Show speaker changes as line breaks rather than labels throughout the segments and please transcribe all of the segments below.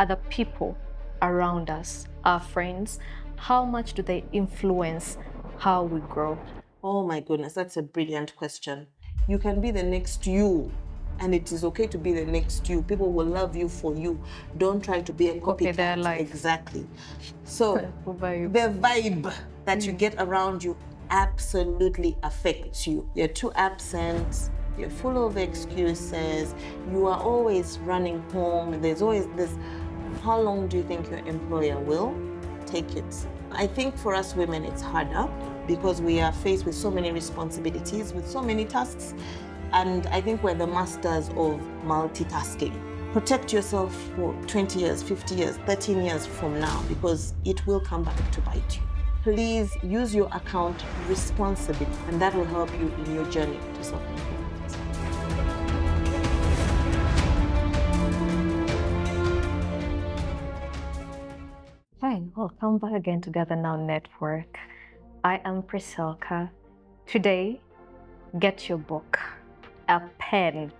other people around us, our friends, how much do they influence how we grow?
Oh my goodness, that's a brilliant question. You can be the next you, and it is okay to be the next you. People will love you for you. Don't try to be a
Copy their
copycat.
life.
Exactly. So
Vibe.
the vibe that you get around you absolutely affects you. You're too absent. You're full of excuses. You are always running home. There's always this. How long do you think your employer will take it? I think for us women, it's harder because we are faced with so many responsibilities, with so many tasks. And I think we're the masters of multitasking. Protect yourself for 20 years, 50 years, 13 years from now, because it will come back to bite you. Please use your account responsibly, and that will help you in your journey to self-improvement.
Hi, welcome back again to Gather Now Network. I am Priscilka. Today, get your book, a pen,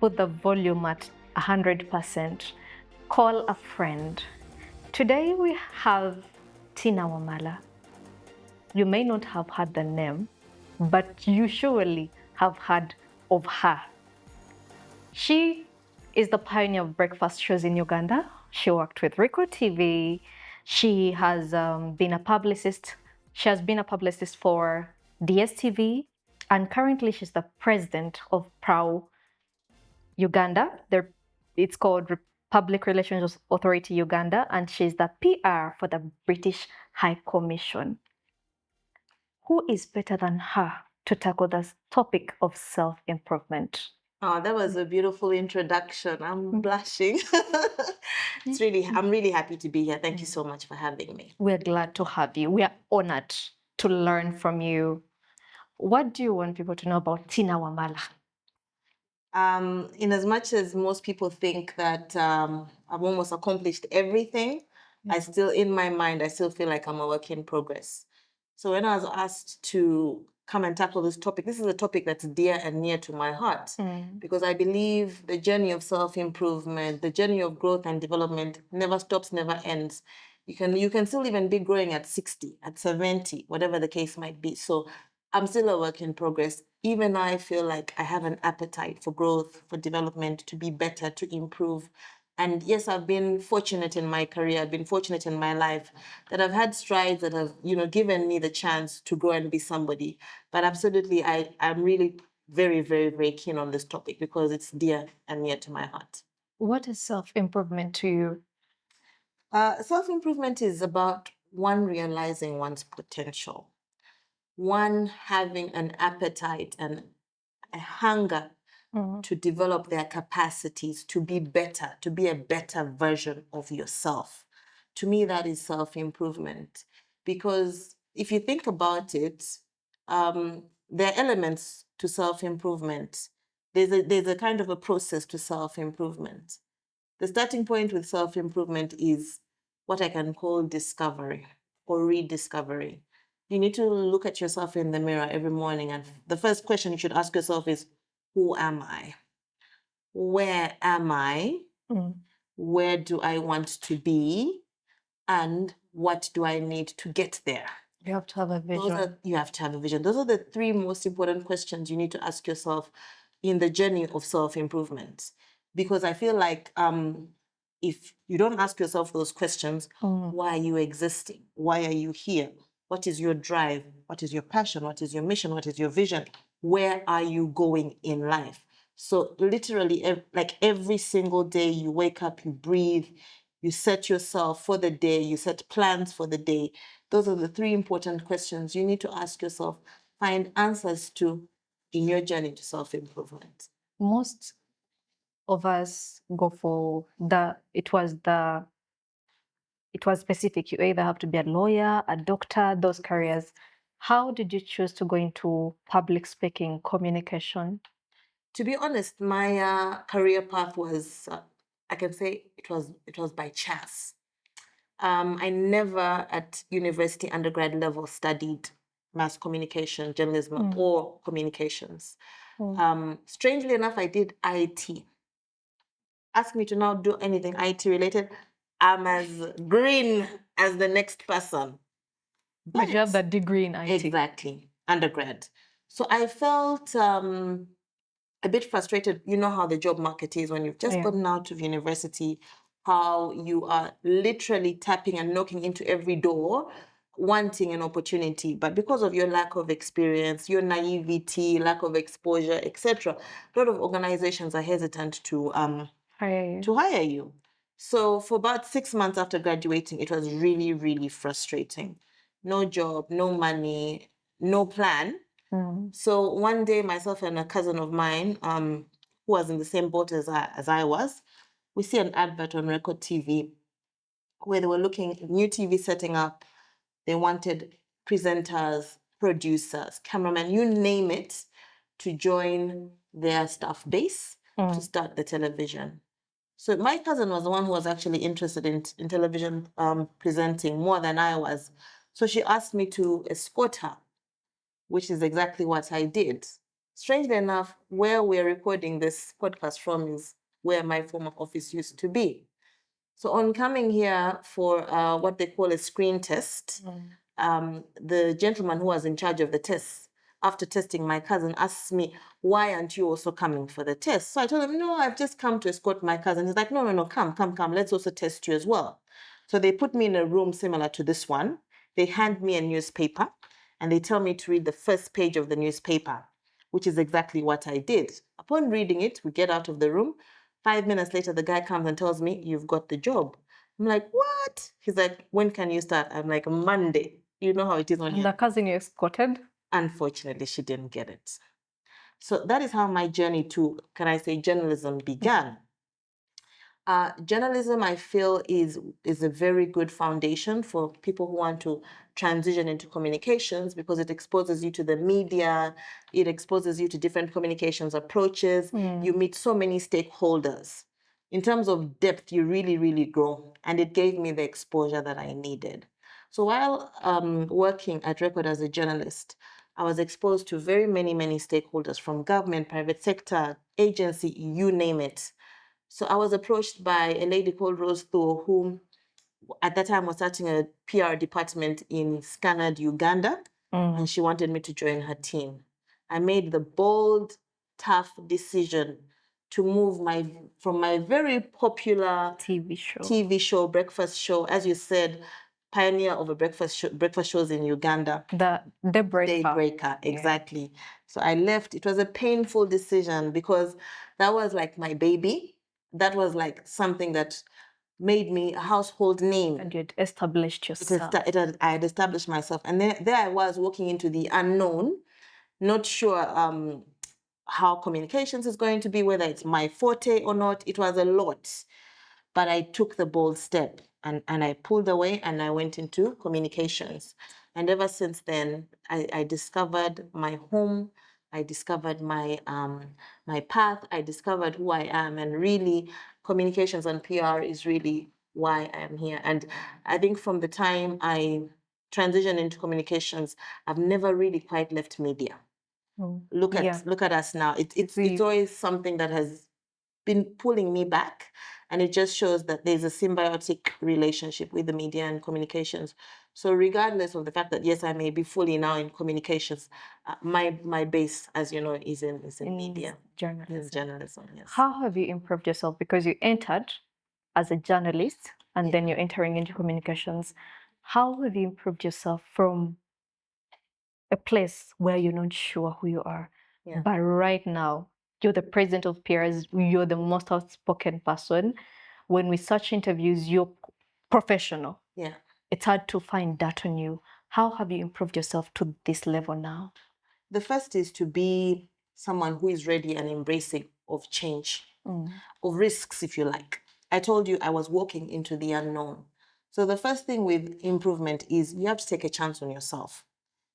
put the volume at 100%, call a friend. Today we have Tina Wamala. You may not have heard the name, but you surely have heard of her. She is the pioneer of breakfast shows in Uganda. She worked with Rico TV. She has been a publicist. She has been a publicist for Dstv, and currently she's the president of PRAU Uganda. It's called Public Relations Authority Uganda, and she's the PR for the British High Commission. Who is better than her to tackle this topic of self-improvement?
Oh, that was a beautiful introduction. I'm blushing. I'm really happy to be here. Thank you so much for having me.
We're glad to have you. We are honored to learn from you. What do you want people to know about Tina Wamala?
In as much as most people think that I've almost accomplished everything, I still, in my mind, I still feel like I'm a work in progress. So when I was asked to come and tackle this topic, this is a topic that's dear and near to my heart because I believe the journey of self-improvement, the journey of growth and development never stops, never ends. You can still even be growing at 60, at 70, whatever the case might be. So I'm still a work in progress. Even I feel like I have an appetite for growth, for development, to be better, to improve. And yes, I've been fortunate in my career, I've been fortunate in my life that I've had strides that have, given me the chance to grow and be somebody. But absolutely, I'm really very, very, very keen on this topic because it's dear and near to my heart.
What is self-improvement to you?
Self-improvement is about one realizing one's potential, one having an appetite and a hunger to develop their capacities to be better, to be a better version of yourself. To me, that is self-improvement. Because if you think about it, there are elements to self-improvement. There's a kind of a process to self-improvement. The starting point with self-improvement is what I can call discovery or rediscovery. You need to look at yourself in the mirror every morning, and the first question you should ask yourself is, who am I? Where am I? Where do I want to be? And what do I need to get there?
You have to have a vision.
You have to have a vision. Those are the three most important questions you need to ask yourself in the journey of self-improvement. Because I feel like if you don't ask yourself those questions, why are you existing? Why are you here? What is your drive? What is your passion? What is your mission? What is your vision? Where are you going in life? So literally, like every single day you wake up, you breathe, you set yourself for the day, you set plans for the day. Those are the three important questions you need to ask yourself, find answers to in your journey to self-improvement.
Most of us go for it was specific. You either have to be a lawyer, a doctor, those careers. How did you choose to go into public speaking, communication?
To be honest, my career path was, I can say it was by chance. I never at university undergrad level studied mass communication, journalism, or communications. Strangely enough, I did IT. ask me to now do anything IT related, I'm as green as the next person.
But you have that degree in IT.
Exactly, undergrad. So I felt a bit frustrated. You know how the job market is when you've just gotten out of university, how you are literally tapping and knocking into every door, wanting an opportunity. But because of your lack of experience, your naivety, lack of exposure, etc., a lot of organizations are hesitant to hire you. So for about 6 months after graduating, it was really, really frustrating. No job, no money, no plan. So one day, myself and a cousin of mine, who was in the same boat as I was, we see an advert on Record TV where they were looking new TV setting up. They wanted presenters, producers, cameramen, you name it, to join their staff base to start the television. So my cousin was the one who was actually interested in television presenting more than I was. So she asked me to escort her, which is exactly what I did. Strangely enough, where we're recording this podcast from is where my former office used to be. So on coming here for what they call a screen test, the gentleman who was in charge of the tests, after testing my cousin, asks me, why aren't you also coming for the test? So I told him, no, I've just come to escort my cousin. He's like, no, come. Let's also test you as well. So they put me in a room similar to this one. They hand me a newspaper and they tell me to read the first page of the newspaper, which is exactly what I did. Upon reading it, we get out of the room. 5 minutes later, the guy comes and tells me, you've got the job. I'm like, what? He's like, when can you start? I'm like, Monday. You know how it is on
the cousin you escorted?
Unfortunately, she didn't get it. So that is how my journey to, can I say, journalism began. Journalism, I feel, is a very good foundation for people who want to transition into communications because it exposes you to the media, it exposes you to different communications approaches. You meet so many stakeholders. In terms of depth, you really, really grow. And it gave me the exposure that I needed. So while working at Record as a journalist, I was exposed to very many, many stakeholders from government, private sector, agency, you name it. So I was approached by a lady called Rose Thor, who at that time was starting a PR department in Scanad, Uganda, and she wanted me to join her team. I made the bold, tough decision to move from my very popular TV show, breakfast show, as you said, pioneer of a breakfast shows in Uganda.
The
Daybreaker, exactly. Yeah. So I left. It was a painful decision because that was like my baby. That was like something that made me a household name.
And you'd established yourself.
I had established myself. And there I was walking into the unknown, not sure how communications is going to be, whether it's my forte or not. It was a lot. But I took the bold step and I pulled away and I went into communications. And ever since then, I discovered my home. I discovered my my path. I discovered who I am. And really, communications and PR is really why I am here. And I think from the time I transitioned into communications, I've never really quite left media. Look at us now. It's always something that has been pulling me back, and it just shows that there's a symbiotic relationship with the media and communications. So regardless of the fact that yes, I may be fully now in communications, my base, as you know, is in media, journalism. Yes.
How have you improved yourself? Because you entered as a journalist and then you're entering into communications. How have you improved yourself from a place where you're not sure who you are, but right now you're the president of peers, you're the most outspoken person. When we search interviews, you're professional.
Yeah.
It's hard to find that on you. How have you improved yourself to this level now?
The first is to be someone who is ready and embracing of change, of risks, if you like. I told you I was walking into the unknown. So the first thing with improvement is you have to take a chance on yourself.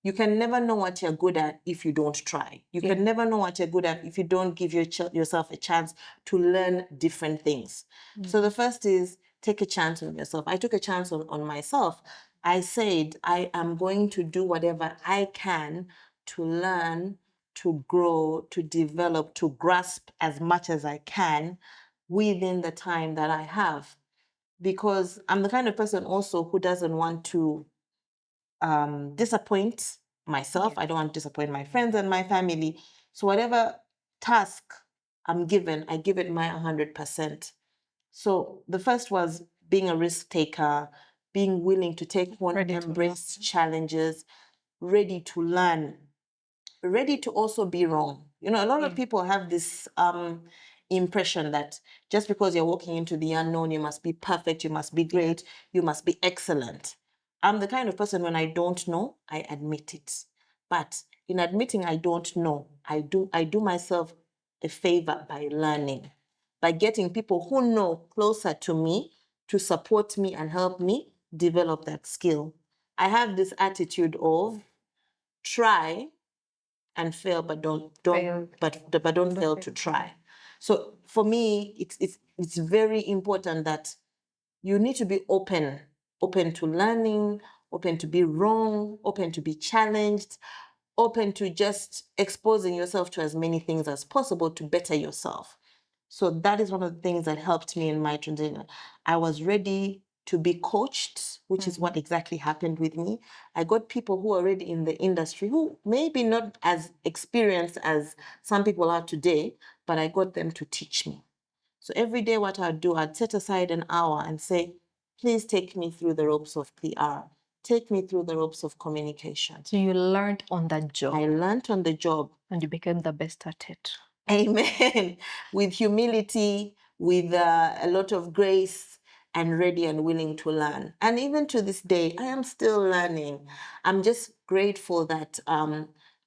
You can never know what you're good at if you don't try. You can never know what you're good at if you don't give yourself a chance to learn different things. So the first is take a chance on yourself. I took a chance on myself. I said, I am going to do whatever I can to learn, to grow, to develop, to grasp as much as I can within the time that I have. Because I'm the kind of person also who doesn't want to disappoint myself. I don't want to disappoint my friends and my family. So whatever task I'm given, I give it my 100%. So the first was being a risk taker, being willing to take on, embrace challenges, ready to learn, ready to also be wrong. You know, a lot of people have this impression that just because you're walking into the unknown, you must be perfect, you must be great, you must be excellent. I'm the kind of person, when I don't know, I admit it. But in admitting I don't know, I do myself a favor by learning, by getting people who know closer to me to support me and help me develop that skill. I have this attitude of try and fail, but don't fail to try. So for me, it's very important that you need to be open to learning, open to be wrong, open to be challenged, open to just exposing yourself to as many things as possible to better yourself. So that is one of the things that helped me in my transition. I was ready to be coached, which is what exactly happened with me. I got people who are already in the industry who maybe not as experienced as some people are today, but I got them to teach me. So every day what I'd do, I'd set aside an hour and say, please take me through the ropes of PR. Take me through the ropes of communication.
So you learned on that job.
I learned on the job.
And you became the best at it.
Amen. With humility, with a lot of grace, and ready and willing to learn. And even to this day, I am still learning. I'm just grateful that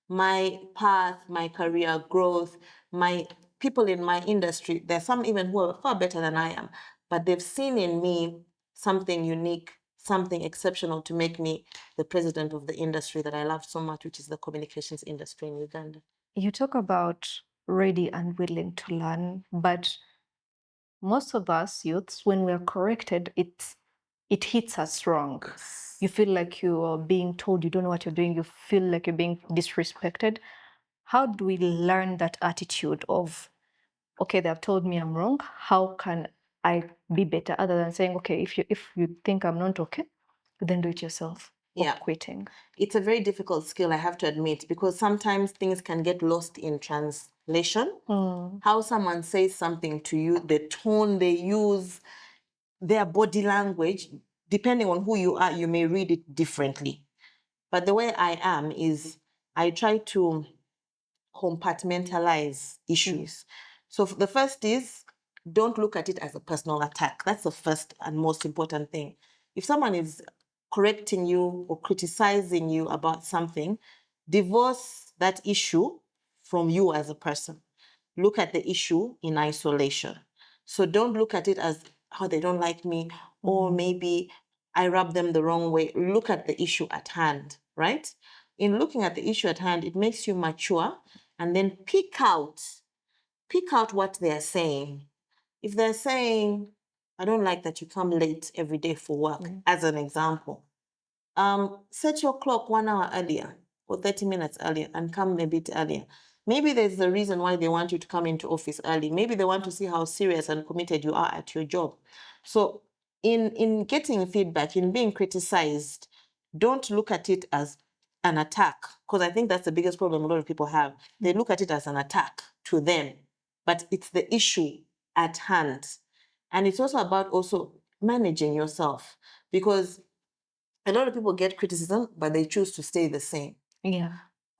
my path, my career growth, my people in my industry, there's some even who are far better than I am, but they've seen in me something unique, something exceptional to make me the president of the industry that I love so much, which is the communications industry in Uganda.
You talk about ready and willing to learn, but most of us youths, when we're corrected, it hits us wrong. You feel like you are being told you don't know what you're doing. You feel like you're being disrespected. How do we learn that attitude of, okay, they have told me I'm wrong. How can I be better? Other than saying, okay, if you think I'm not okay, then do it yourself. Or quitting.
It's a very difficult skill, I have to admit, because sometimes things can get lost in translation. How someone says something to you, the tone they use, their body language, depending on who you are, you may read it differently. But the way I am is I try to compartmentalize issues. So the first is, don't look at it as a personal attack. That's the first and most important thing. If someone is correcting you or criticizing you about something, divorce that issue from you as a person. Look at the issue in isolation. So don't look at it as how they don't like me, or maybe I rub them the wrong way. Look at the issue at hand, right? In looking at the issue at hand, it makes you mature and then pick out what they're saying. If they're saying, I don't like that you come late every day for work, as an example, set your clock 1 hour earlier or 30 minutes earlier and come a bit earlier. Maybe there's a reason why they want you to come into office early. Maybe they want to see how serious and committed you are at your job. So in getting feedback, in being criticized, don't look at it as an attack, because I think that's the biggest problem a lot of people have. They look at it as an attack to them, but it's the issue at hand. And it's also about also managing yourself, because a lot of people get criticism, but they choose to stay the same.
Yeah.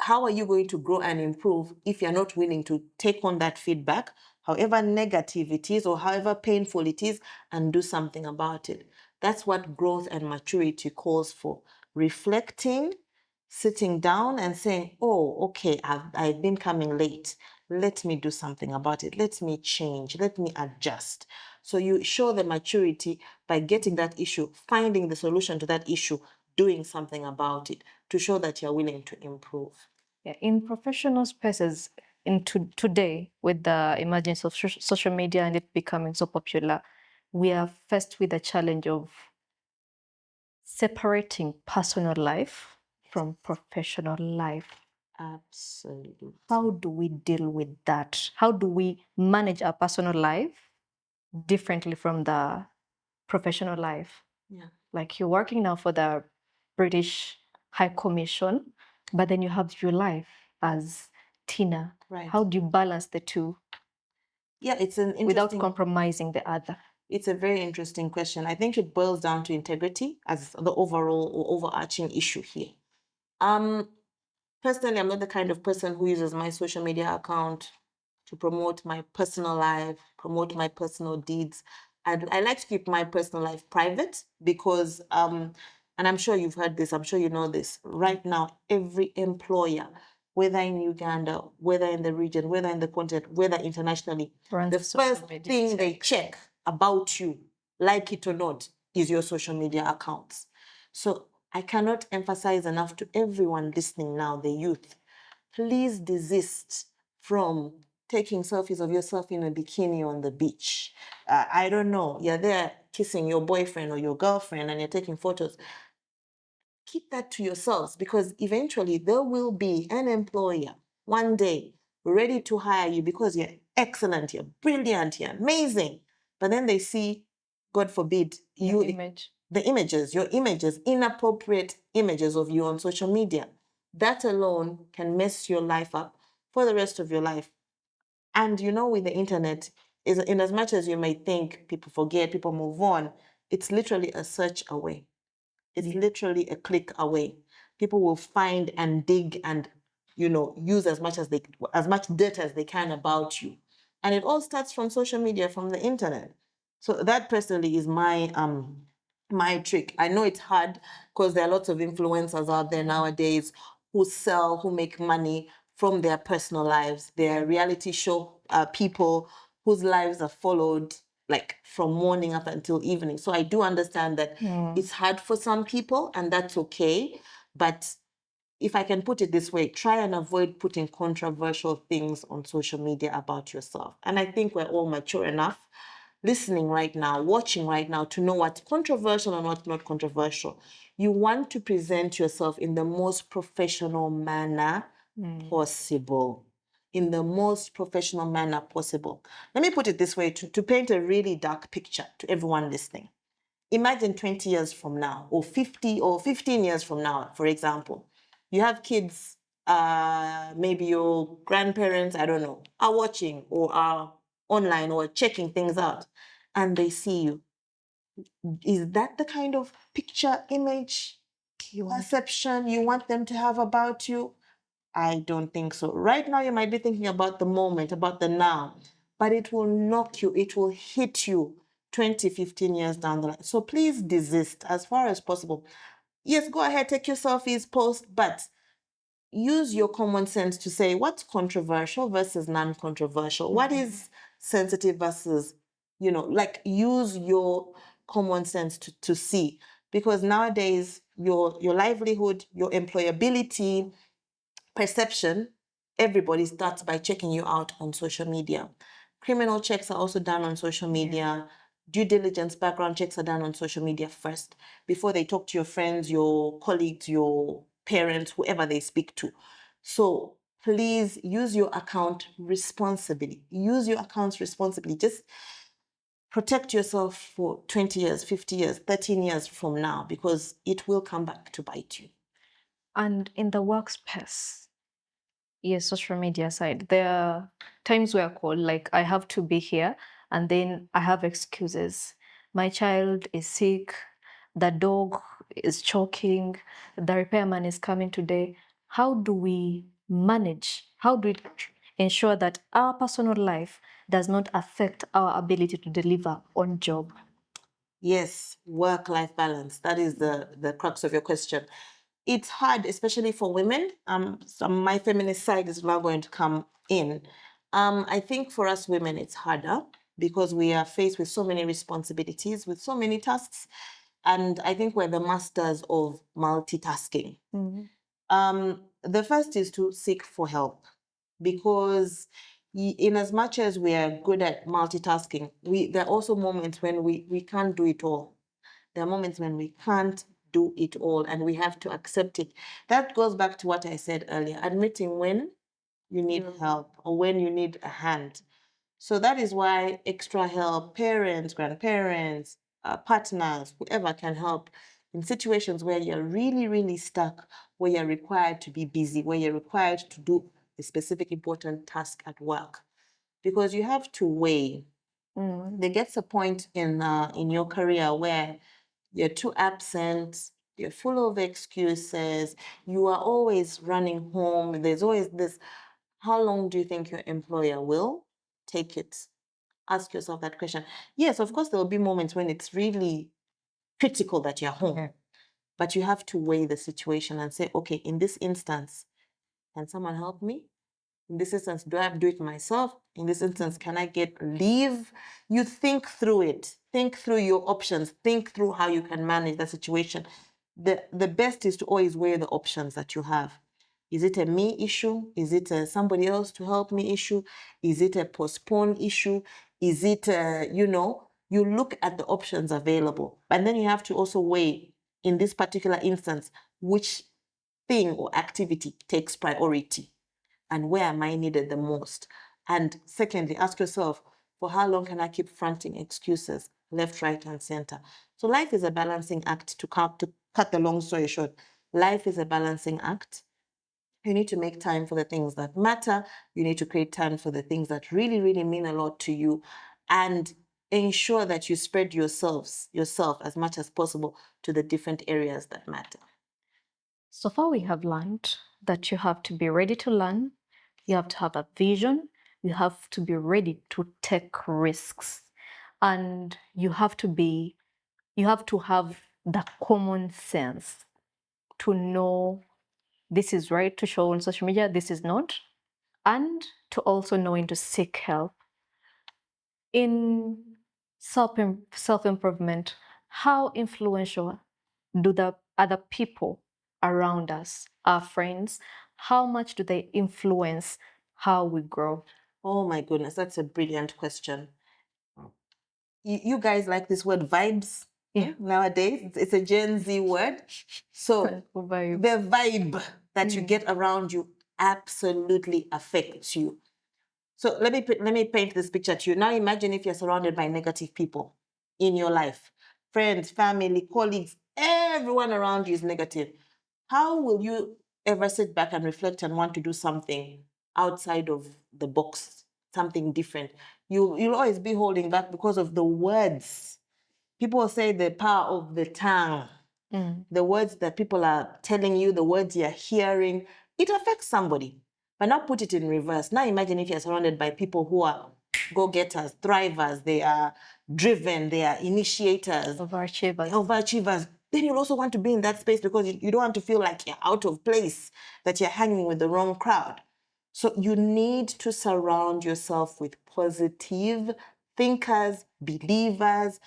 How are you going to grow and improve if you're not willing to take on that feedback, however negative it is or however painful it is, and do something about it? That's what growth and maturity calls for. Reflecting, sitting down and saying, oh, okay, I've been coming late. Let me do something about it. Let me change. Let me adjust. So you show the maturity by getting that issue, finding the solution to that issue, doing something about it, to show that you're willing to improve.
Yeah, in professional spaces, today, with the emergence of social media and it becoming so popular, we are faced with the challenge of separating personal life from professional life.
Absolutely.
How do we deal with that? How do we manage our personal life differently from the professional life.
Yeah.
Like you're working now for the British High Commission, but then you have your life as Tina.
Right.
How do you balance the two?
Yeah, it's an interesting...
Without compromising the other.
It's a very interesting question. I think it boils down to integrity as the overall or overarching issue here. Personally, I'm not the kind of person who uses my social media account to promote my personal life, promote my personal deeds. I like to keep my personal life private because, and I'm sure you've heard this, I'm sure you know this, right now, every employer, whether in Uganda, whether in the region, whether in the continent, whether internationally, the first thing they check about you, like it or not, is your social media accounts. So I cannot emphasize enough to everyone listening now, the youth, please desist from taking selfies of yourself in a bikini on the beach. I don't know, you're there kissing your boyfriend or your girlfriend and you're taking photos. Keep that to yourselves because eventually there will be an employer one day ready to hire you because you're excellent, you're brilliant, you're amazing. But then they see, God forbid, your images, inappropriate images of you on social media. That alone can mess your life up for the rest of your life. And with the internet, is in as much as you may think people forget, people move on, it's literally a search away. It's literally a click away. People will find and dig and use as much data as they can about you. And it all starts from social media, from the internet. So that personally is my trick. I know it's hard because there are lots of influencers out there nowadays who sell, who make money from their personal lives. They're reality show people whose lives are followed like from morning up until evening. So I do understand that it's hard for some people and that's okay. But if I can put it this way, try and avoid putting controversial things on social media about yourself. And I think we're all mature enough listening right now, watching right now to know what's controversial and what's not controversial. You want to present yourself in the most professional manner possible. In the most professional manner possible. Let me put it this way to paint a really dark picture to everyone listening. Imagine 20 years from now, or 50 or 15 years from now, for example. You have kids, maybe your grandparents, I don't know, are watching or are online or checking things out, and they see you. Is that the kind of picture, image, perception you want them to have about you? I don't think so. Right now, you might be thinking about the moment, about the now, but it will knock you, it will hit you 20, 15 years down the line. So please desist as far as possible. Yes, go ahead, take your selfies, post, but use your common sense to say what's controversial versus non-controversial. What is sensitive versus, use your common sense to see. Because nowadays, your livelihood, your employability, perception, everybody starts by checking you out on social media. Criminal checks are also done on social media. Due diligence, background checks are done on social media first before they talk to your friends, your colleagues, your parents, whoever they speak to. So please use your account responsibly. Use your accounts responsibly. Just protect yourself for 20 years, 50 years, 13 years from now, because it will come back to bite you.
And in the workspace, yes, social media side, there are times where I call, like, I have to be here, and then I have excuses. My child is sick, the dog is choking, the repairman is coming today. How do we manage? How do we ensure that our personal life does not affect our ability to deliver on job?
Yes, work-life balance. That is the crux of your question. It's hard, especially for women. My feminist side is now going to come in. I think for us women, it's harder because we are faced with so many responsibilities, with so many tasks. And I think we're the masters of multitasking. The first is to seek for help because in as much as we are good at multitasking, there are also moments when we can't do it all. There are moments when we can't do it all and we have to accept it. That goes back to what I said earlier, admitting when you need help or when you need a hand. So that is why extra help, parents, grandparents, partners, whoever can help in situations where you're really, really stuck, where you're required to be busy, where you're required to do a specific important task at work. Because you have to weigh. There gets a point in your career where you're too absent, you're full of excuses, you are always running home. There's always this, how long do you think your employer will take it? Ask yourself that question. Yes, of course, there will be moments when it's really critical that you're home, but you have to weigh the situation and say, okay, in this instance, can someone help me? In this instance, do I have to do it myself? In this instance, can I get leave? You think through it. Think through your options. Think through how you can manage the situation. The best is to always weigh the options that you have. Is it a me issue? Is it a somebody else to help me issue? Is it a postpone issue? Is it, you look at the options available. And then you have to also weigh, in this particular instance, which thing or activity takes priority and where am I needed the most? And secondly, ask yourself, for how long can I keep fronting excuses left, right, and center? So life is a balancing act. To cut the long story short, life is a balancing act. You need to make time for the things that matter. You need to create time for the things that really, really mean a lot to you, and ensure that you spread yourself as much as possible to the different areas that matter.
So far, we have learned that you have to be ready to learn, you have to have a vision, you have to be ready to take risks, and you have to have the common sense to know this is right to show on social media, this is not, and to also knowing to seek help. In self-improvement, how influential do the other people around us, our friends, how much do they influence how we grow?
Oh my goodness, that's a brilliant question. You guys like this word vibes?
Yeah.
Nowadays, it's a Gen Z word. So
Vibe.
the vibe that you get around you absolutely affects you. So let me paint this picture to you. Now imagine if you're surrounded by negative people in your life. Friends, family, colleagues, everyone around you is negative. How will you ever sit back and reflect and want to do something outside of the box, something different? You'll always be holding back because of the words. People say the power of the tongue. The words that people are telling you, the words you're hearing, it affects somebody. But now put it in reverse. Now imagine if you're surrounded by people who are go-getters, thrivers, they are driven, they are initiators, overachievers. Then you'll also want to be in that space because you don't want to feel like you're out of place, that you're hanging with the wrong crowd. So you need to surround yourself with positive thinkers, believers,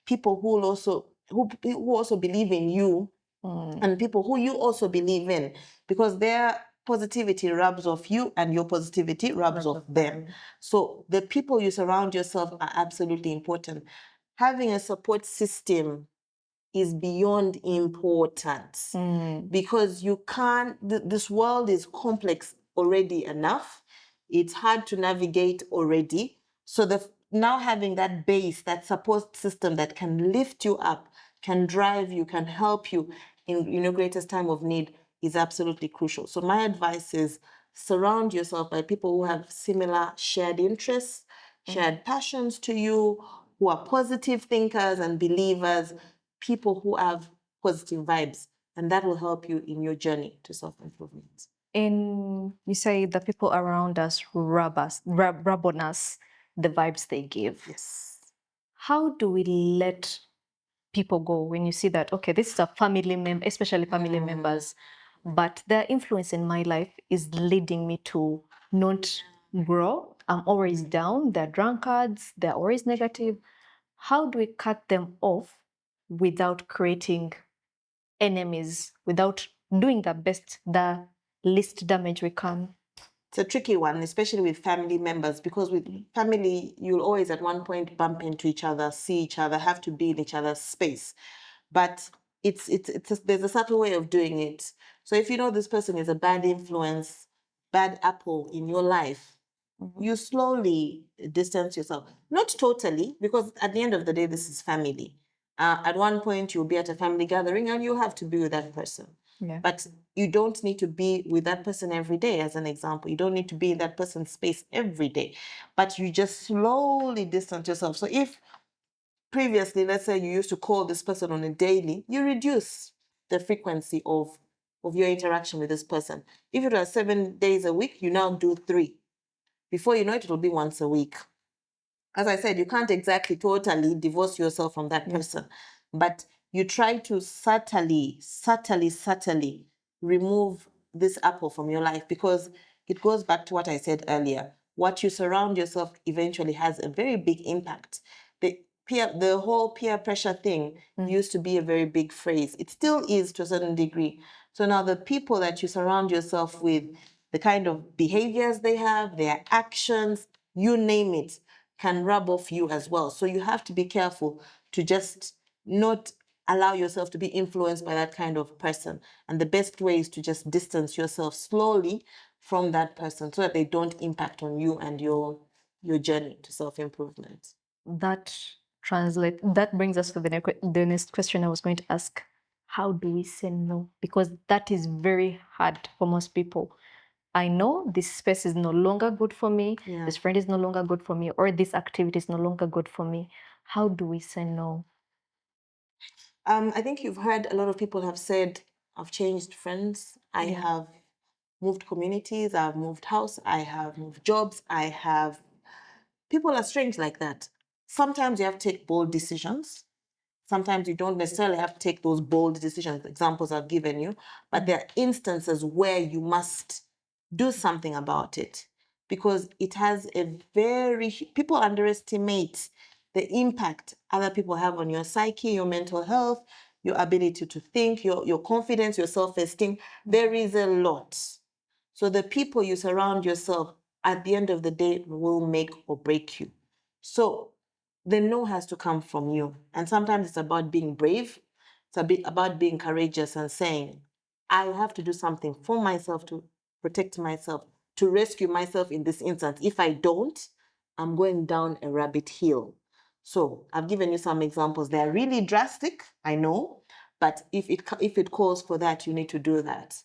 people who also believe in you, and people who you also believe in, because their positivity rubs off you and your positivity rubs off them. So the people you surround yourself are absolutely important. Having a support system is beyond important, because you can't, this world is complex already enough. It's hard to navigate already. So now having that base, that support system that can lift you up, can drive you, can help you in your greatest time of need is absolutely crucial. So my advice is surround yourself by people who have similar shared interests, shared passions to you, who are positive thinkers and believers, people who have positive vibes, and that will help you in your journey to self-improvement.
You say the people around us rub on us the vibes they give.
Yes.
How do we let people go when you see that, okay, this is a family member, especially family members, but their influence in my life is leading me to not grow? I'm always down, they're drunkards, they're always negative. How do we cut them off without creating enemies, without doing the least damage we can?
It's a tricky one, especially with family members, because with family, you'll always at one point bump into each other, see each other, have to be in each other's space. But there's a subtle way of doing it. So if you know this person is a bad influence, bad apple in your life, you slowly distance yourself. Not totally, because at the end of the day, this is family. At one point, you'll be at a family gathering and you have to be with that person.
Yeah.
But you don't need to be with that person every day, as an example. You don't need to be in that person's space every day. But you just slowly distance yourself. So if previously, let's say you used to call this person on a daily, you reduce the frequency of your interaction with this person. If it was 7 days a week, you now do 3. Before you know it, it'll be once a week. As I said, you can't exactly totally divorce yourself from that person, but you try to subtly remove this apple from your life, because it goes back to what I said earlier. What you surround yourself eventually has a very big impact. The whole peer pressure thing used to be a very big phrase. It still is to a certain degree. So now the people that you surround yourself with, the kind of behaviors they have, their actions, you name it, can rub off you as well. So you have to be careful to just not allow yourself to be influenced by that kind of person. And the best way is to just distance yourself slowly from that person so that they don't impact on you and your journey to self-improvement.
That brings us to the next question I was going to ask. How do we say no? Because that is very hard for most people. I know this space is no longer good for me, this friend is no longer good for me, or this activity is no longer good for me. How do we say no?
I think you've heard a lot of people have said, I've changed friends, I have moved communities, I've moved house, I have moved jobs, people are strange like that. Sometimes you have to take bold decisions. Sometimes you don't necessarily have to take those bold decisions, examples I've given you, but there are instances where you must do something about it, because it has people underestimate the impact other people have on your psyche, your mental health, your ability to think, your confidence, your self-esteem. There is a lot. So the people you surround yourself, at the end of the day, will make or break you. So the no has to come from you. And sometimes it's about being brave. It's a bit about being courageous and saying, I have to do something for myself to protect myself, to rescue myself in this instance. If I don't, I'm going down a rabbit hole. So I've given you some examples. They're really drastic, I know, but if it calls for that, you need to do that.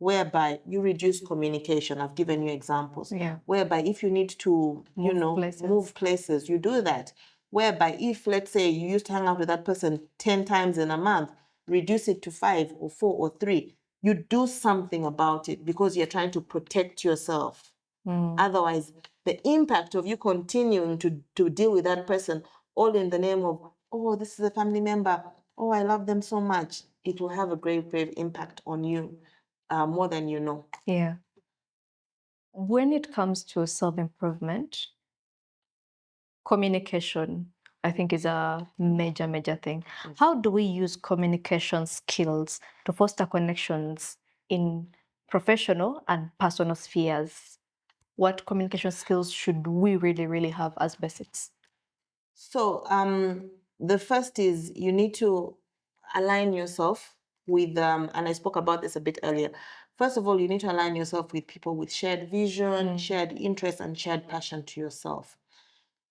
Whereby you reduce communication. I've given you examples. Whereby if you need to, move places, you do that. Whereby if, let's say, you used to hang out with that person 10 times in a month, reduce it to 5 or 4 or 3. You do something about it because you're trying to protect yourself. Otherwise, the impact of you continuing to deal with that person, all in the name of, oh, this is a family member, oh, I love them so much, it will have a grave impact on you, more than you know.
Yeah. When it comes to self-improvement, communication, I think, is a major thing. How do we use communication skills to foster connections in professional and personal spheres? What communication skills should we really have as basics?
So the first is you need to align yourself with, and I spoke about this a bit earlier. First of all, you need to align yourself with people with shared vision, shared interest, and shared passion to yourself.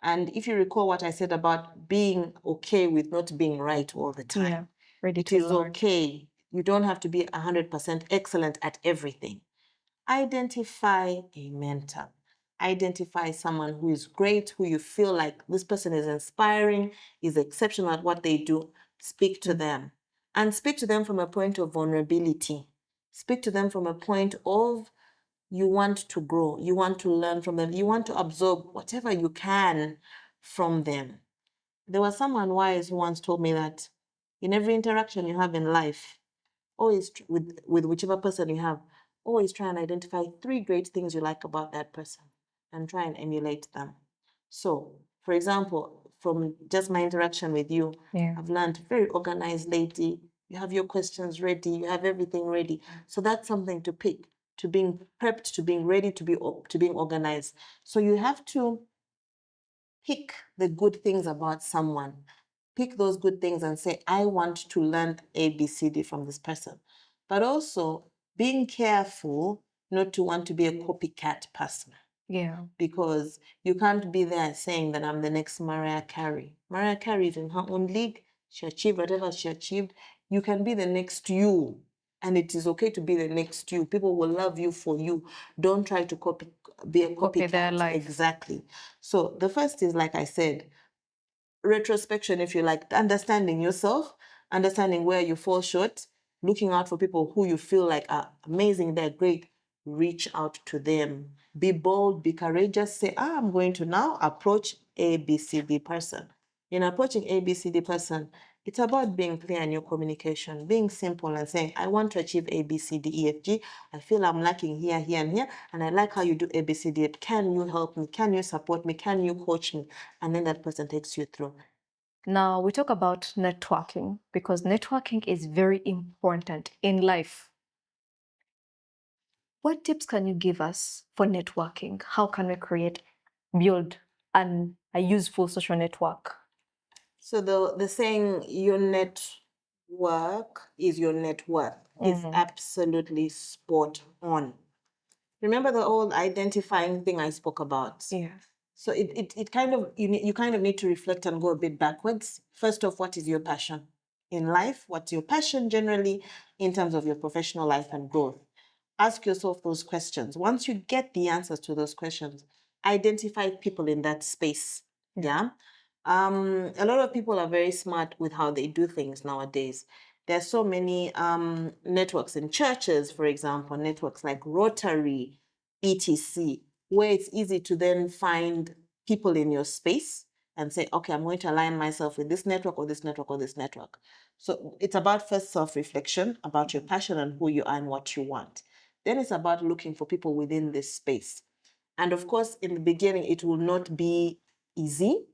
And if you recall what I said about being okay with not being right all the time, it is okay. You don't have to be 100% excellent at everything. Identify a mentor. Identify someone who is great, who you feel like this person is inspiring, is exceptional at what they do. Speak to them. And speak to them from a point of vulnerability. Speak to them from a point of you want to grow, you want to learn from them, you want to absorb whatever you can from them. There was someone wise who once told me that in every interaction you have in life, always with whichever person you have, always try and identify 3 great things you like about that person and try and emulate them. So, for example, from just my interaction with you, I've learned very organized lady. You have your questions ready, you have everything ready. So that's something to pick, to being prepped, to being ready, to being organized. So you have to pick the good things about someone. Pick those good things and say, I want to learn A, B, C, D from this person. But also being careful not to want to be a copycat person.
Yeah.
Because you can't be there saying that I'm the next Mariah Carey. Mariah Carey is in her own league. She achieved whatever she achieved. You can be the next you. And it is okay to be the next you. People will love you for you. Don't try to be a
Copy their
copycat.
life.
Exactly. So the first is, like I said, retrospection, if you like, understanding yourself, understanding where you fall short, looking out for people who you feel like are amazing, they're great. Reach out to them. Be bold, be courageous. Say, I'm going to now approach ABCD person. In approaching ABCD person, it's about being clear in your communication, being simple and saying, I want to achieve ABCDEFG. I feel I'm lacking here, here, and here, and I like how you do ABCD. Can you help me? Can you support me? Can you coach me? And then that person takes you through.
Now we talk about networking, because networking is very important in life. What tips can you give us for networking? How can we build a useful social network?
So the saying, your network is your net worth, is absolutely spot on. Remember the old identifying thing I spoke about?
Yeah.
So it kind of, you kind of need to reflect and go a bit backwards. First off, what is your passion in life? What's your passion generally in terms of your professional life and growth? Ask yourself those questions. Once you get the answers to those questions, identify people in that space. Yeah. A lot of people are very smart with how they do things nowadays. There are so many networks in churches, for example, networks like Rotary, etc., where it's easy to then find people in your space and say, okay, I'm going to align myself with this network or this network or this network. So it's about first self-reflection about your passion and who you are and what you want. Then it's about looking for people within this space. And of course, in the beginning, it will not be easy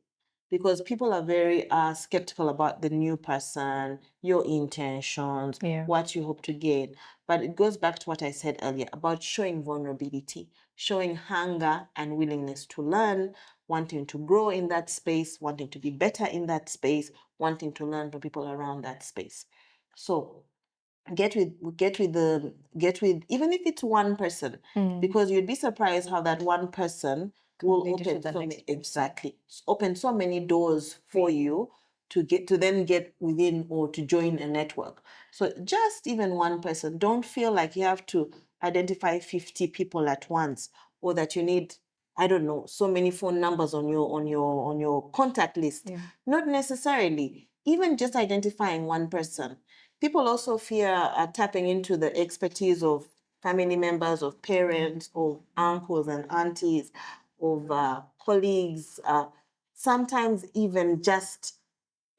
because people are very skeptical about the new person, your intentions, what you hope to gain. But it goes back to what I said earlier about showing vulnerability, showing hunger and willingness to learn, wanting to grow in that space, wanting to be better in that space, wanting to learn from people around that space. So get with even if it's one person, because you'd be surprised how that one person will open open so many doors for you to get within or to join a network. So just even one person, don't feel like you have to identify 50 people at once, or that you need, I don't know, so many phone numbers on your contact list. Not necessarily. Even just identifying one person. People also fear tapping into the expertise of family members, of parents, of uncles and aunties, of colleagues. Sometimes even just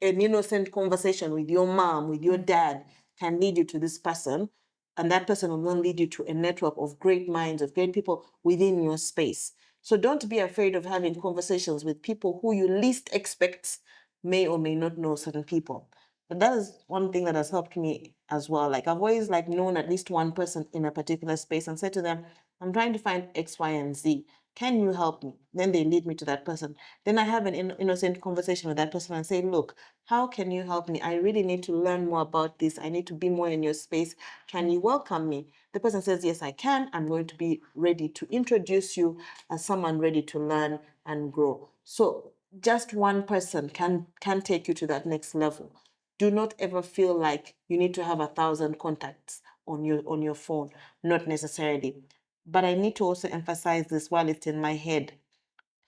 an innocent conversation with your mom, with your dad, can lead you to this person. And that person will then lead you to a network of great minds, of great people within your space. So don't be afraid of having conversations with people who you least expect may or may not know certain people. But that is one thing that has helped me as well. Like I've always known at least one person in a particular space and said to them, I'm trying to find X, Y, and Z. Can you help me? Then they lead me to that person. Then I have an innocent conversation with that person and say, look, how can you help me? I really need to learn more about this. I need to be more in your space. Can you welcome me? The person says, yes, I can. I'm going to be ready to introduce you as someone ready to learn and grow. So just one person can take you to that next level. Do not ever feel like you need to have 1,000 contacts on your phone. Not necessarily. But I need to also emphasize this while it's in my head.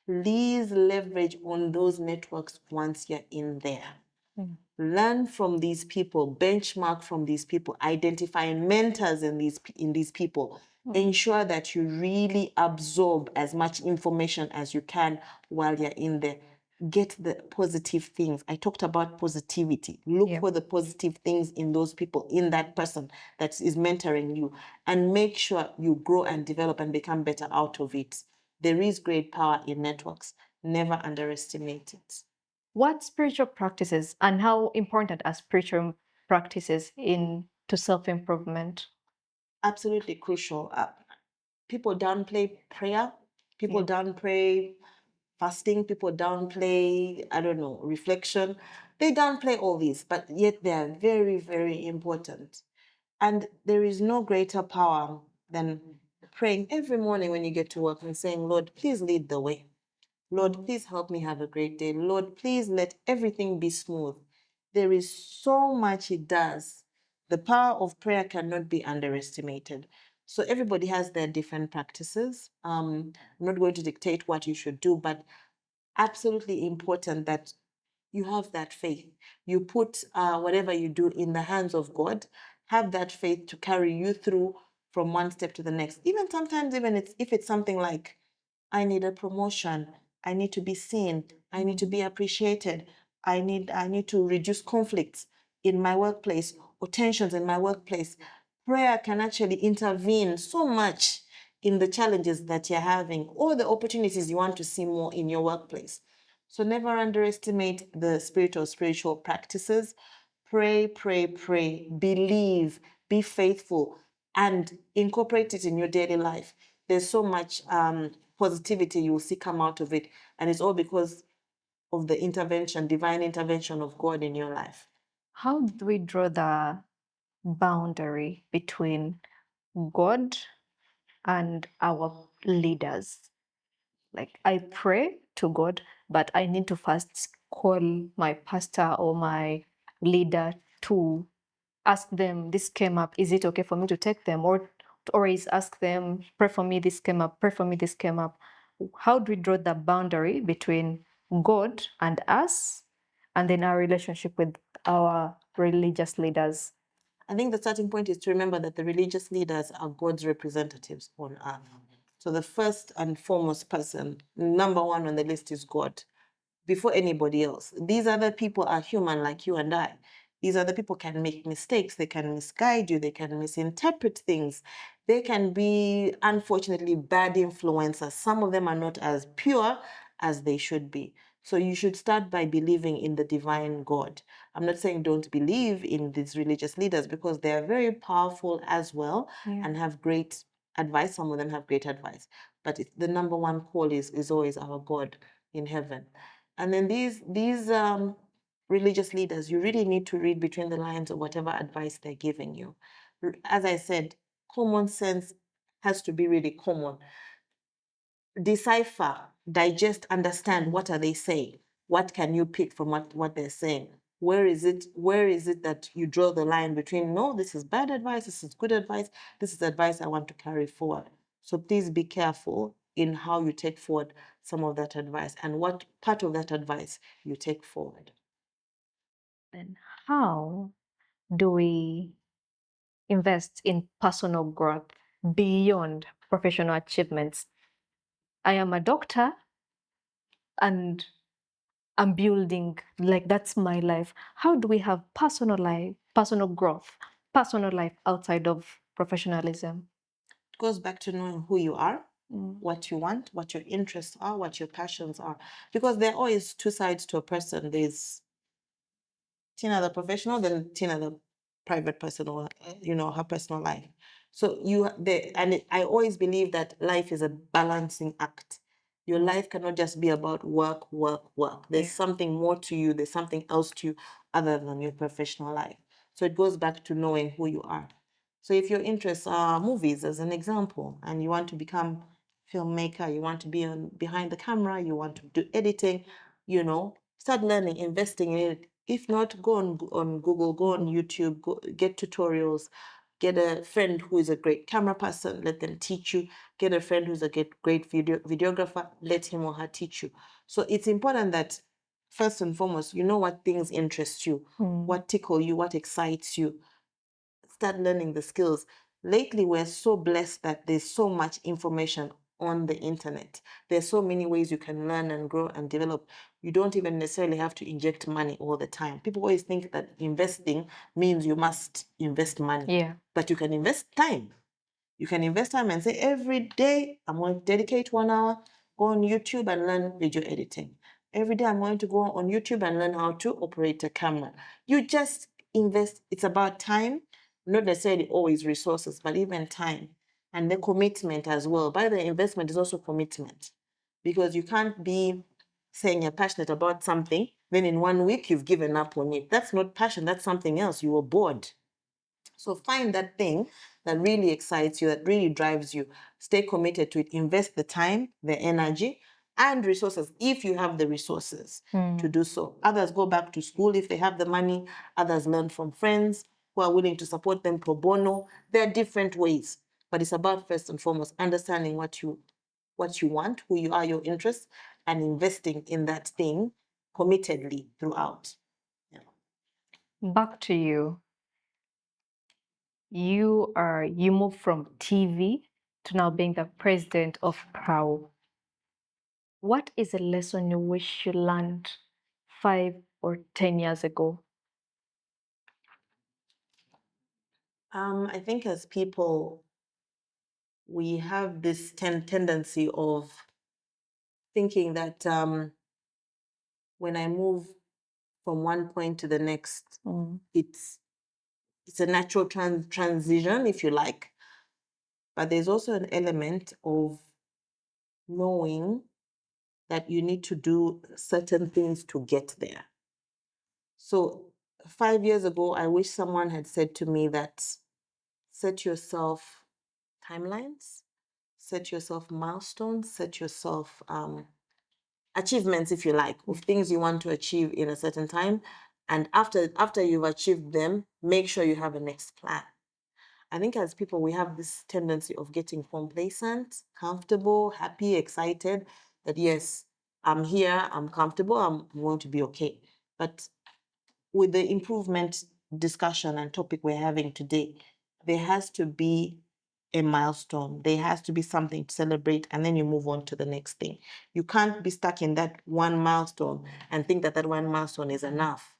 Please leverage on those networks once you're in there. Learn from these people, benchmark from these people, identify mentors in these people. Ensure that you really absorb as much information as you can while you're in there. Get the positive things. I talked about positivity. Look for the positive things in those people, in that person that is mentoring you, and make sure you grow and develop and become better out of it. There is great power in networks. Never underestimate it.
What spiritual practices and how important are spiritual practices to self-improvement?
Absolutely crucial. People downplay prayer. People downplay fasting. People downplay, I don't know, reflection. They downplay all these, but yet they are very, very important. And there is no greater power than the praying every morning when you get to work and saying, Lord, please lead the way. Lord, please help me have a great day. Lord, please let everything be smooth. There is so much it does. The power of prayer cannot be underestimated. So everybody has their different practices. I'm not going to dictate what you should do, but absolutely important that you have that faith. You put whatever you do in the hands of God. Have that faith to carry you through from one step to the next. Even sometimes, if it's something like, I need a promotion, I need to be seen, I need to be appreciated, I need to reduce conflicts in my workplace or tensions in my workplace. Prayer can actually intervene so much in the challenges that you're having or the opportunities you want to see more in your workplace. So never underestimate the spiritual practices. Pray, pray, pray, believe, be faithful, and incorporate it in your daily life. There's so much positivity you will see come out of it, and it's all because of the divine intervention of God in your life.
How do we draw the boundary between God and our leaders? Like, I pray to God, but I need to first call my pastor or my leader to ask them, this came up, is it okay for me to take them? Or is ask them, pray for me, this came up, pray for me, this came up. How do we draw the boundary between God and us, and then our relationship with our religious leaders?
I think the starting point is to remember that the religious leaders are God's representatives on earth. So the first and foremost person, number one on the list, is God before anybody else. These other people are human like you and I. These other people can make mistakes, they can misguide you, they can misinterpret things. They can be, unfortunately, bad influencers. Some of them are not as pure as they should be. So you should start by believing in the divine God. I'm not saying don't believe in these religious leaders, because they are very powerful as well.
Yeah.
And have great advice. Some of them have great advice. But the number one call is always our God in heaven. And then these religious leaders, you really need to read between the lines of whatever advice they're giving you. As I said, common sense has to be really common. Decipher, digest, understand, what are they saying? What can you pick from what they're saying? Where is it that you draw the line between, no, this is bad advice, this is good advice, this is advice I want to carry forward? So please be careful in how you take forward some of that advice and what part of that advice you take forward.
Then how do we invest in personal growth beyond professional achievements? I am a doctor and I'm building, like, that's my life. How do we have personal life, personal growth, personal life outside of professionalism?
It goes back to knowing who you are, what you want, what your interests are, what your passions are. Because there are always two sides to a person. There's Tina the professional, then Tina the private person, or her personal life. So I always believe that life is a balancing act. Your life cannot just be about work, work, work. There's something more to you. There's something else to you other than your professional life. So it goes back to knowing who you are. So if your interests are movies, as an example, and you want to become filmmaker, you want to be behind the camera, you want to do editing, start learning, investing in it. If not, go on Google, go on YouTube, get tutorials, get a friend who is a great camera person, let them teach you. Get a friend who's a great videographer, let him or her teach you. So it's important that first and foremost, you know what things interest you, what tickle you, what excites you. Start learning the skills. Lately, we're so blessed that there's so much information on the internet. There's so many ways you can learn and grow and develop. You don't even necessarily have to inject money all the time. People always think that investing means you must invest money.
Yeah.
But you can invest time. You can invest time and say, every day I'm going to dedicate 1 hour, go on YouTube and learn video editing. Every day I'm going to go on YouTube and learn how to operate a camera. You just invest. It's about time, not necessarily always resources, but even time. And the commitment as well. By the investment is also commitment. Because you can't be saying you're passionate about something, then in 1 week you've given up on it. That's not passion, that's something else. You were bored. So find that thing that really excites you, that really drives you. Stay committed to it. Invest the time, the energy, and resources if you have the resources to do so. Others go back to school if they have the money. Others learn from friends who are willing to support them pro bono. There are different ways, but it's about first and foremost understanding what you want, who you are, your interests, and investing in that thing committedly throughout. Yeah.
Back to you. You moved from TV to now being the president of PRAU. What is a lesson you wish you learned 5 or 10 years ago?
I think as people, we have this tendency of thinking that when I move from one point to the next, it's a natural transition, if you like. But there's also an element of knowing that you need to do certain things to get there. So 5 years ago, I wish someone had said to me that set yourself timelines, set yourself milestones, set yourself achievements, if you like, of things you want to achieve in a certain time. And after you've achieved them, make sure you have a next plan. I think as people, we have this tendency of getting complacent, comfortable, happy, excited that yes, I'm here, I'm comfortable, I'm going to be okay. But with the improvement discussion and topic we're having today, there has to be a milestone. There has to be something to celebrate, and then you move on to the next thing. You can't be stuck in that one milestone and think that that one milestone is enough.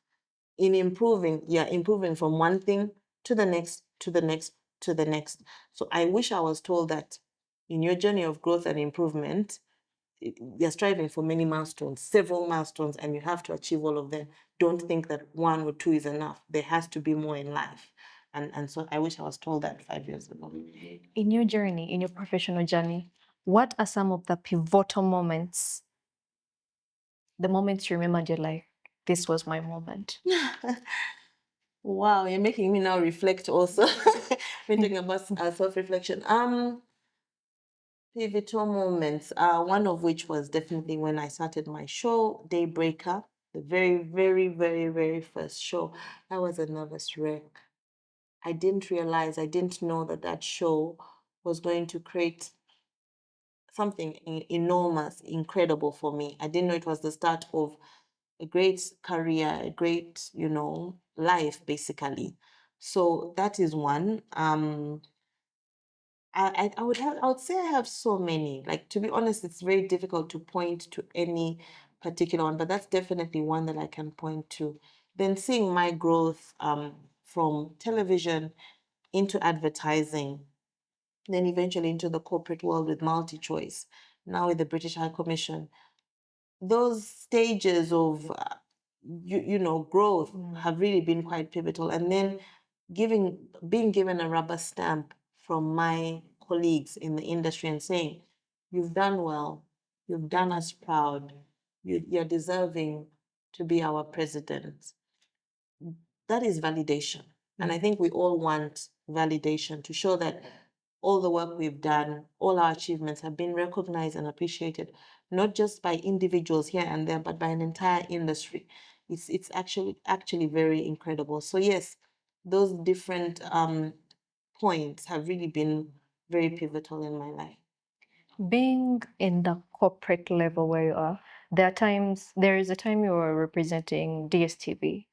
In improving, you're improving from one thing to the next, to the next, to the next. So I wish I was told that in your journey of growth and improvement, you're striving for many milestones, several milestones, and you have to achieve all of them. Don't think that one or two is enough. There has to be more in life. And so I wish I was told that 5 years ago.
In your journey, in your professional journey, what are some of the pivotal moments, the moments you remember you're like, this was my moment?
Wow, you're making me now reflect also. We're talking about self-reflection. Pivotal moments, one of which was definitely when I started my show, Daybreaker, the very, very, very, very first show. I was a nervous wreck. I didn't realize, I didn't know that that show was going to create something enormous, incredible for me. I didn't know it was the start of a great career, a great, life, basically. So that is one. I would say I have so many. Like, to be honest, it's very difficult to point to any particular one, but that's definitely one that I can point to. Then seeing my growth from television into advertising, then eventually into the corporate world with MultiChoice, now with the British High Commission. Those stages of growth have really been quite pivotal. And then being given a rubber stamp from my colleagues in the industry and saying, you've done well, you've done us proud, you're deserving to be our president. That is validation. And I think we all want validation to show that all the work we've done, all our achievements have been recognized and appreciated, not just by individuals here and there, but by an entire industry. It's actually very incredible. So yes, those different points have really been very pivotal in my life.
Being in the corporate level where you are, there is a time you are representing Dstv.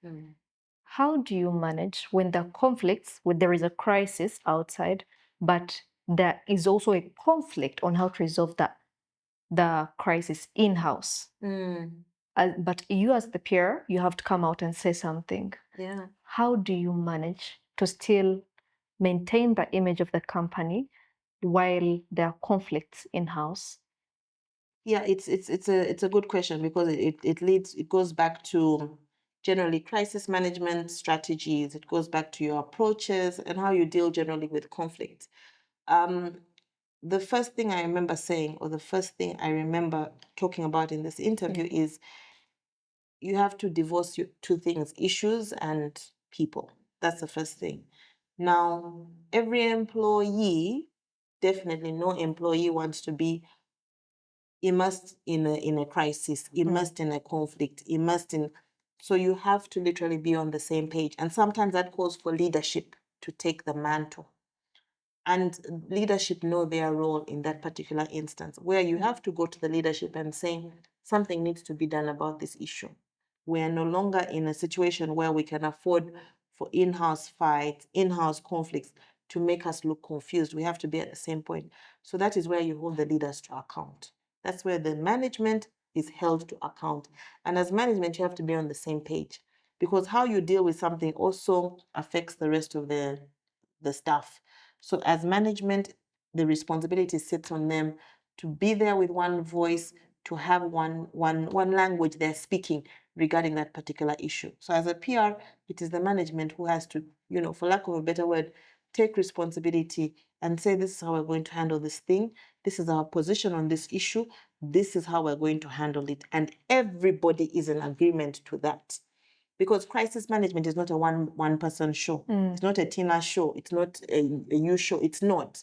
How do you manage when there is a crisis outside, but there is also a conflict on how to resolve the crisis in-house? But you as the peer, you have to come out and say something.
Yeah.
How do you manage to still maintain the image of the company while there are conflicts in-house?
Yeah, it's a good question because it goes back to generally crisis management strategies. It goes back to your approaches and how you deal generally with conflict. The first thing I remember saying, or the first thing I remember talking about in this interview is you have to divorce two things: issues and people. That's the first thing. Now, every employee, definitely no employee wants to be immersed in a crisis, immersed in a conflict, immersed in. So you have to literally be on the same page. And sometimes that calls for leadership to take the mantle. And leadership know their role in that particular instance, where you have to go to the leadership and say, something needs to be done about this issue. We are no longer in a situation where we can afford for in-house fights, in-house conflicts to make us look confused. We have to be at the same point. So that is where you hold the leaders to account. That's where the management is held to account. And as management, you have to be on the same page, because how you deal with something also affects the rest of the staff. So as management, the responsibility sits on them to be there with one voice, to have one language they're speaking regarding that particular issue. So as a PR, it is the management who has to, for lack of a better word, take responsibility and say, this is how we're going to handle this thing. This is our position on this issue. This is how we're going to handle it. And everybody is in agreement to that. Because crisis management is not a one person show. It's not a Tina show. It's not a you show. It's not.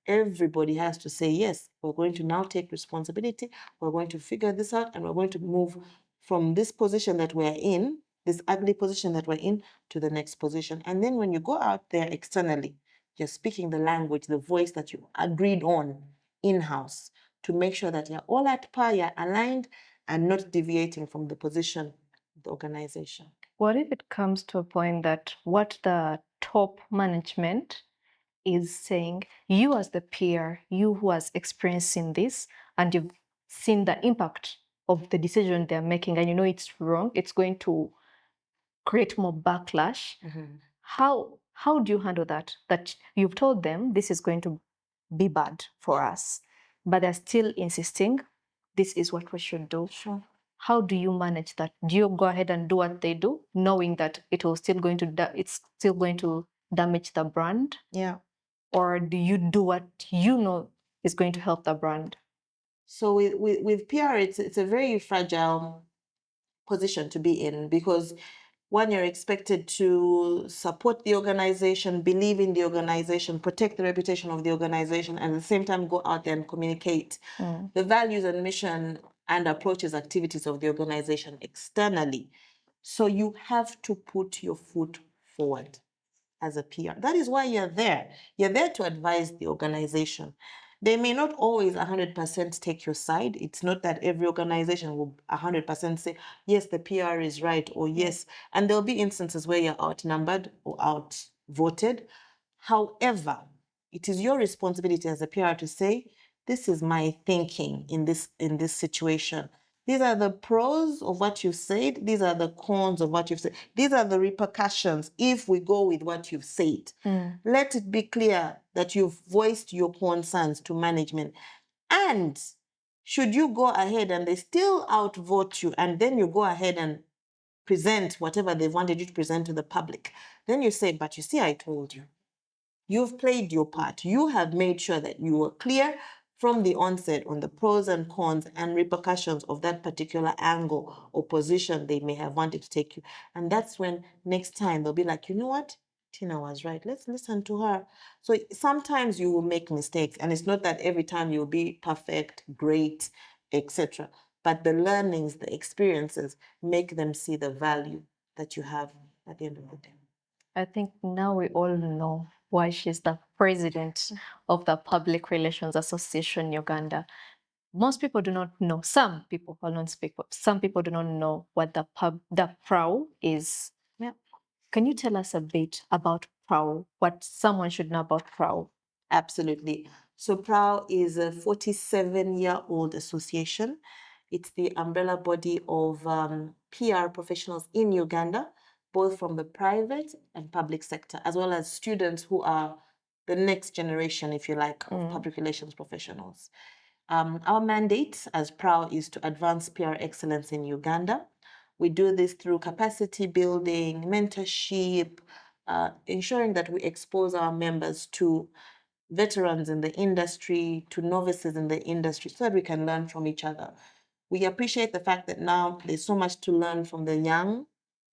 Everybody has to say, yes, we're going to now take responsibility. We're going to figure this out, and we're going to move from this position that we're in, this ugly position that we're in, to the next position. And then when you go out there externally, you're speaking the language, the voice that you agreed on in-house, to make sure that you're all at par, you're aligned, and not deviating from the position of the organization.
What if it comes to a point that what the top management is saying, you as the peer, you who has experiencing this, and you've seen the impact of the decision they're making, and you know it's wrong, it's going to create more backlash. How do you handle that? That you've told them this is going to be bad for us, but they're still insisting this is what we should do.
Sure.
How do you manage that? Do you go ahead and do what they do, knowing that it's still going to damage the brand?
Yeah.
Or do you do what you know is going to help the brand?
So with PR, it's a very fragile position to be in, because one, you're expected to support the organization, believe in the organization, protect the reputation of the organization, and at the same time go out there and communicate the values and mission and approaches, activities of the organization externally. So you have to put your foot forward as a PR. That is why you're there. You're there to advise the organization. They may not always 100% take your side. It's not that every organization will 100% say, yes, the PR is right, or yes. And there'll be instances where you're outnumbered or outvoted. However, it is your responsibility as a PR to say, this is my thinking in this situation. These are the pros of what you've said. These are the cons of what you've said. These are the repercussions if we go with what you've said. Let it be clear that you've voiced your concerns to management. And should you go ahead and they still outvote you, and then you go ahead and present whatever they wanted you to present to the public, then you say, but you see, I told you. You've played your part. You have made sure that you were clear from the onset on the pros and cons and repercussions of that particular angle or position they may have wanted to take you. And that's when next time they'll be like, you know what? Tina was right. Let's listen to her. So sometimes you will make mistakes, and it's not that every time you'll be perfect, great, etc. But the learnings, the experiences make them see the value that you have at the end of the day.
I think now we all know why she's the president of the Public Relations Association Uganda. Most people do not know. Some people, I'll not speak, but some people do not know what the PRAU is.
Yeah.
Can you tell us a bit about PRAU, what someone should know about PRAU?
Absolutely. So PRAU is a 47-year-old association. It's the umbrella body of PR professionals in Uganda, both from the private and public sector, as well as students who are the next generation, if you like, of public relations professionals. Our mandate as PRAU is to advance PR excellence in Uganda. We do this through capacity building, mentorship, ensuring that we expose our members to veterans in the industry, to novices in the industry, so that we can learn from each other. We appreciate the fact that now there's so much to learn from the young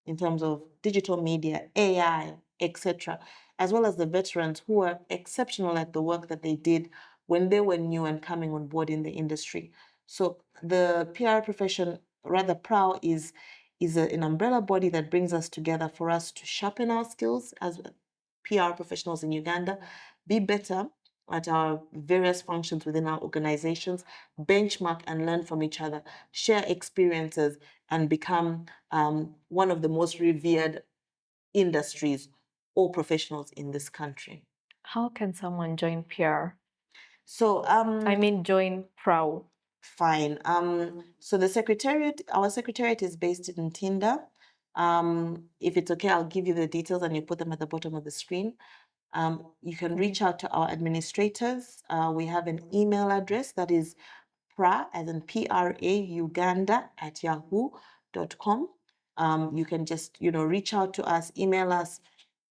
in terms of digital media, AI, etc., as well as the veterans who are exceptional at the work that they did when they were new and coming on board in the industry. So the PR profession, rather PRAU, is an umbrella body that brings us together for us to sharpen our skills as PR professionals in Uganda, be better at our various functions within our organizations, benchmark and learn from each other, share experiences, and become one of the most revered industries or professionals in this country.
How can someone join PR?
So
I mean, join PRAU.
Fine. So the secretariat, our secretariat is based in Tinda. If it's okay, I'll give you the details and you put them at the bottom of the screen. You can reach out to our administrators. We have an email address that is pra, as in PRA, Uganda at yahoo.com. You can just, reach out to us, email us,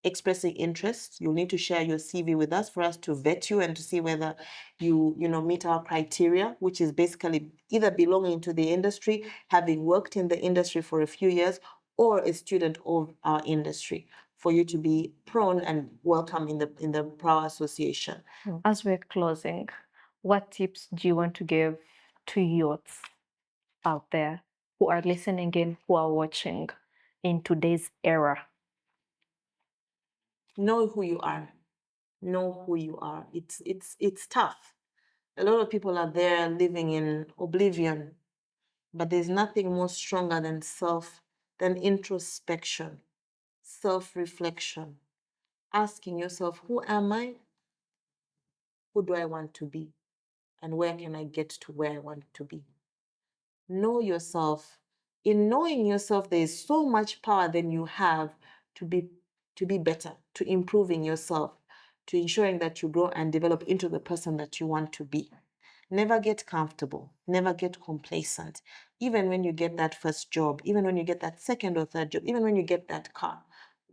expressing interest. You'll need to share your CV with us for us to vet you and to see whether you meet our criteria, which is basically either belonging to the industry, having worked in the industry for a few years, or a student of our industry, for you to be prone and welcome in the PRAU Association.
As we're closing, what tips do you want to give to youths out there who are listening in, who are watching in today's era?
Know who you are. Know who you are. It's tough. A lot of people are there living in oblivion, but there's nothing more stronger than introspection, self-reflection, asking yourself, who am I? Who do I want to be? And where can I get to where I want to be? Know yourself. In knowing yourself, there is so much power that you have to be better, to improving yourself, to ensuring that you grow and develop into the person that you want to be. Never get comfortable. Never get complacent. Even when you get that first job, even when you get that second or third job, even when you get that car,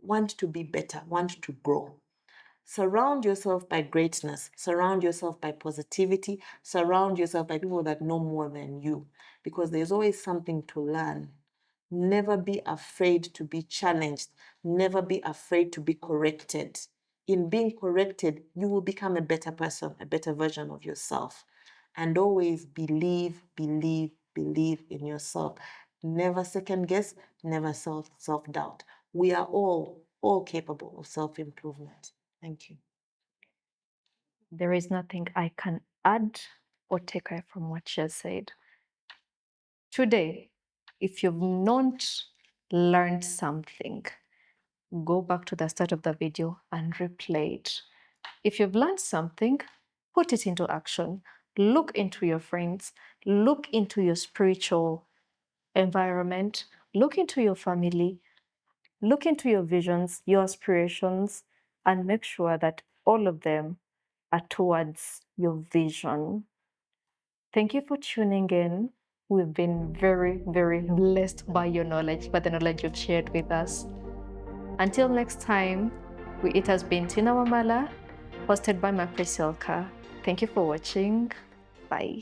want to be better, want to grow. Surround yourself by greatness. Surround yourself by positivity. Surround yourself by people that know more than you, because there's always something to learn. Never be afraid to be challenged. Never be afraid to be corrected. In being corrected, you will become a better person, a better version of yourself. And always believe, believe, believe in yourself. Never second guess, never self-doubt. We are all capable of self-improvement. Thank you.
There is nothing I can add or take away from what she has said. Today, if you've not learned something, go back to the start of the video and replay it. If you've learned something, put it into action. Look into your friends, look into your spiritual environment, look into your family, look into your visions, your aspirations, and make sure that all of them are towards your vision. Thank you for tuning in. We've been very, very blessed by your knowledge, by the knowledge you've shared with us. Until next time, it has been Tina Wamala, hosted by my Priscilla. Thank you for watching. Bye.